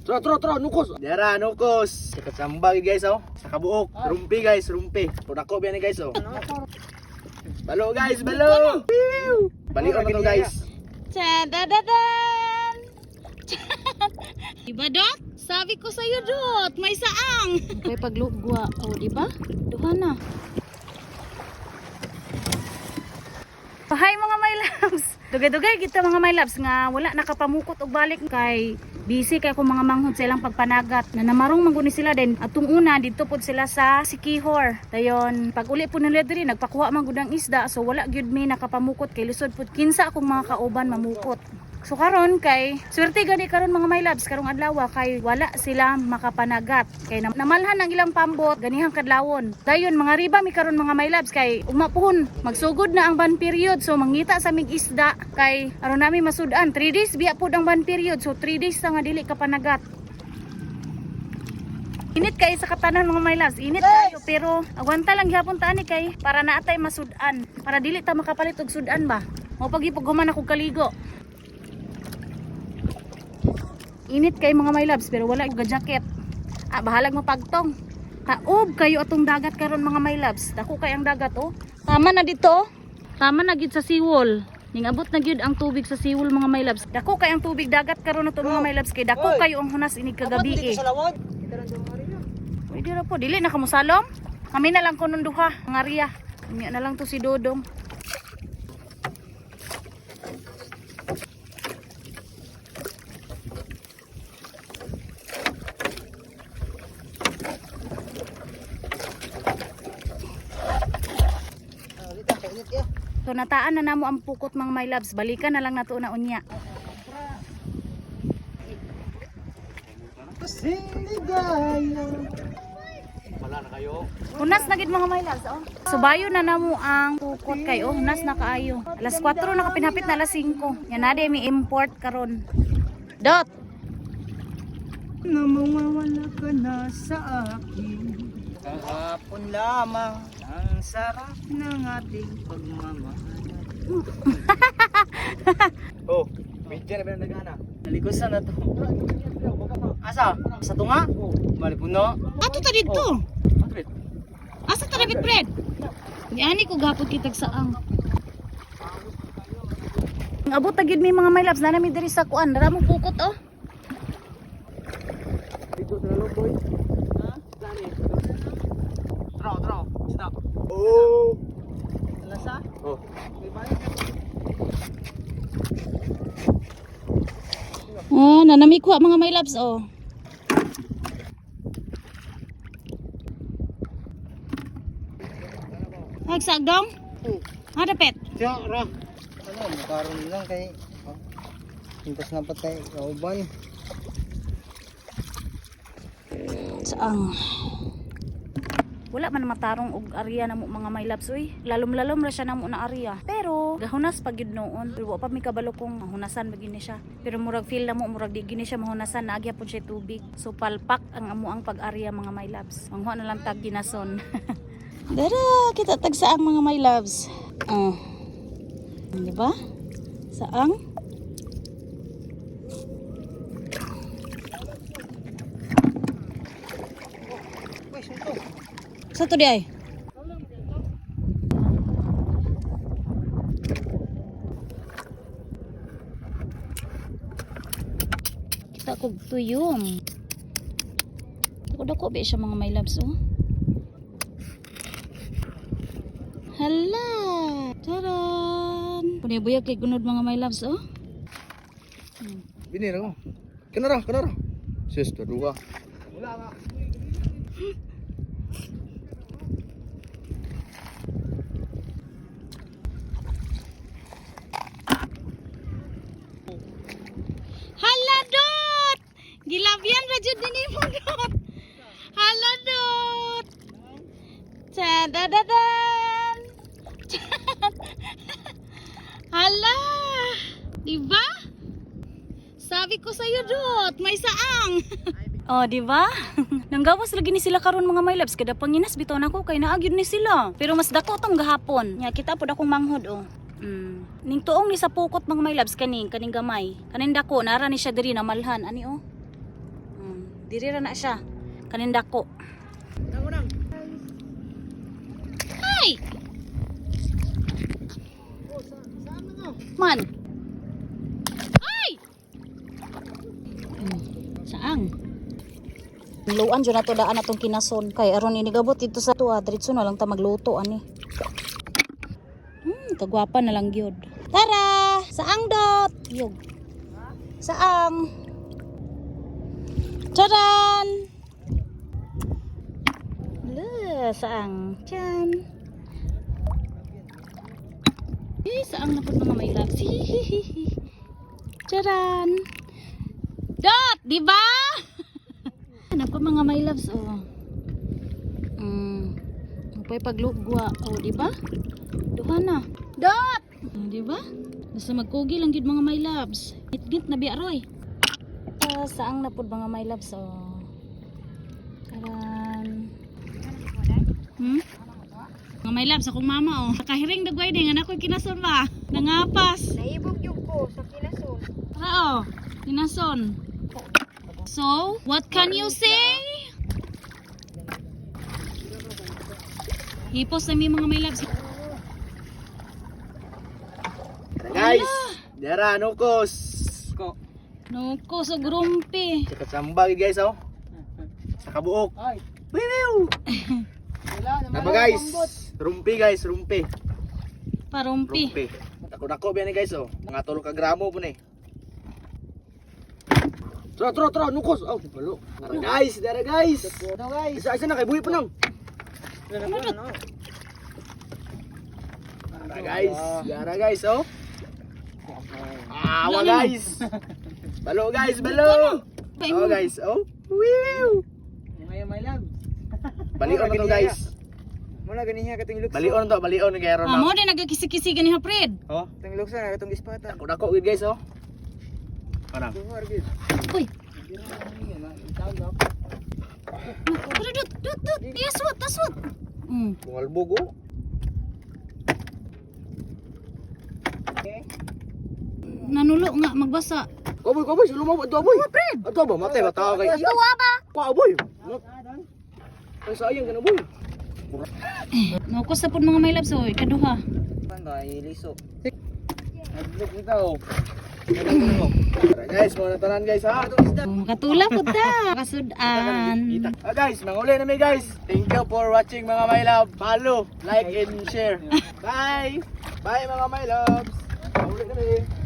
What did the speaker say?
Tara, nukos. Dara, nukos. Sa katsamba guys oh. Sa kabuok. Rumpi guys, rumpi. Pudako biyan guys oh. Balo guys, balo. Balik na to guys. Tadadadan! Diba, Dot? Sabi ko sa'yo, Dot, may saang. May paglugwa. O, diba? Duha na. Hi mga my loves. Dugay-dugay kita mga my loves nga wala nakapamukot og balik kay busy kay ko mga manghod sa ilang pagpanagat na namarong mangguni sila din atong una dito pod sila sa Sikihor. Dayon pag uli po nila diri nagpakuha man gud ang isda so wala gyud mi nakapamukot kay lisod pod kinsa akong mga kauban mamukot. So karon kay swerte gani karon mga my loves karong adlaw kay wala sila makapanagat kay namalhan ang ilang pambot ganihang kadlawon. Dayon mga riba mi karon mga my loves kay ugma puhon magsugod na ang ban period so mangita sa mig isda kay aron nami masud-an 3 days biya pod ang ban period so 3 days sa nga dili kapanagat. Init kay sa katanan mga my loves, init kayo pero agwanta lang gyapon ta ani kay para naatay masud-an para dili ta makapalit og sud-an ba. Mao pagipog human ako kaligo. Init kay mga my loves pero wala yung jacket. Bahalag mo pagtong. Taob kayo atong dagat karon mga my loves. Dako kay ang dagat oh. Tama na dito. Tama na gid sa seawall. Ning abot na gid ang tubig sa seawall mga my loves. Dako kay ang tubig dagat karon nato mga my loves kay dako kayo ang hunas inig kagabi eh. Pwede ra po dili na kamo salom. Kami na lang kunon duha ang area. Kami na lang to si Dodong. So nataan na namo ang pukot mga my loves. Balikan na lang nato na unya. Wala na kayo. Hunas na gid mga my loves oh. Subayo na namo ang pukot kay oh hunas na kaayo. Alas 4 na kapinhapit na alas 5. Yan na di mi import karon. Dot. Na mawawala ka na sa akin. Kahapon lamang ang sarap ng ating pagmamahal. Oh, medyo na ba nagana? Nalikusan na to. Asa? Sa tunga? Malipuno? Ato ta dito. Madrid. Asa ta David Fred? Ani ko gapod kitag saang. Ang abot ta gid mi mga my loves na nami diri sa kuan. Dara mo pukot oh. Dito sa loboy. Ha? Dani. Draw. Stop. Oh. Lasa? Oh. May bayan. Nanami ko mga my loves oh. Hagsagdong? Ha dapet? Tiyo, ra. Ano, makaroon lang kay pintas na patay kauban. Saang wala man matarong og area namo mga my loves oy. Lalom ra siya namo na area. Pero gahunas pag gid noon. Pero wa pa mi kabalo kung mahunasan bagini siya. Pero murag feel namo murag di gini siya mahunasan naagya pud siya tubig. So palpak ang amo ang pag-area mga my loves. Mangho na lang tag ginason. Dara kita tag saang mga my loves. Di ba? Saang? Sa to di ay? Kita kog tuyom. Dako ba siya mga my loves oh. Hala! Taran! Punibuyag kay gunod mga my loves oh. Binira ko. Kanara. Sister, duga. Wala nga. Hala Dot! Gilabyan ra jud ni mo Dot. Hala Dot! Tadadadan! Hala! Diba? Sabi ko sa'yo Dot, may saang. Oh, diba? Nanggawas lagi ni sila karon mga my loves kada panginas bitaw nako kay naagyud ni sila. Pero mas dako tong gahapon. Nya kita pod akong manghod oh. Ning tuong ni sa pukot mga my loves kaning gamay. Kaning dako nara ni siya diri na malhan ani oh. Diri ra na siya. Kaninda ko. Nang. Ay! Man. Ay! Saang? Luan dyan na to daan atong kinason. Kay aron inigabot dito sa tuwa. Diretso na lang ta magluto ani. Kagwapa na lang gyud. Tara! Saang dot? Yug. Saang? Taran! Le, saang? Tiyan. Saang na po mga may loves. Hihihihi. Taran! Dot! Diba? Ano po mga my loves, oh. Pay paglugwa, oh, diba? Duha na. Dot! Diba? Basta magkugi lang yun mga my loves. Git-git na biaroy. Saang na po mga my loves, oh. Taran. Mga my loves, akong mama, oh. Nakahiring dagway din, anak ko kinason ba? Nangapas. Naibog yung ko sa kinason. Tara, oh. Kinason. So, what can you say? Hipos na may mga may loves. Guys, dara nukos. Nuko sa grumpi. Kasambag guys oh. Sa kabuok. Ay. Bibiw. Napa guys? Rumpi guys, rumpi. Parumpi. Rumpi. Dako-dako biyan guys oh. Mga 3 ka gramo po ni. Tara, nukos. Oh, balo. Tara guys, dara guys. Ano guys? Isa na kay buhi pa nang. Tara guys, oh. Awa guys. Balo guys, balo. Oh guys, oh. Wiw. Ngayon my love. Balion na to guys. Muna ganiha katong lukso. Balion to, balion ni Gero Mo na. din nagkikisi-kisi gani ha, Fred. Oh, Katong lukso na katong gispatan. dako gid guys, oh. Kana. Duhar gid. Uy. Dut. Taswat. Bungal bugo. Nanulo nga magbasa. Koboy, sulumaw ato boy. Ato ba matay ba tao kay? Tuwa ba? Pa boy. Ay sayang kana boy. Nukos na po mga may loves, oy. Kaduha. Pan ba iliso. Adlok nito. Tara guys, mo na tanan guys ha. Makatula po ta. Kasudan. Guys, manguli na mi guys. Thank you for watching mga my love. Follow, like and share. Bye. Bye mga my loves. Manguli na mi.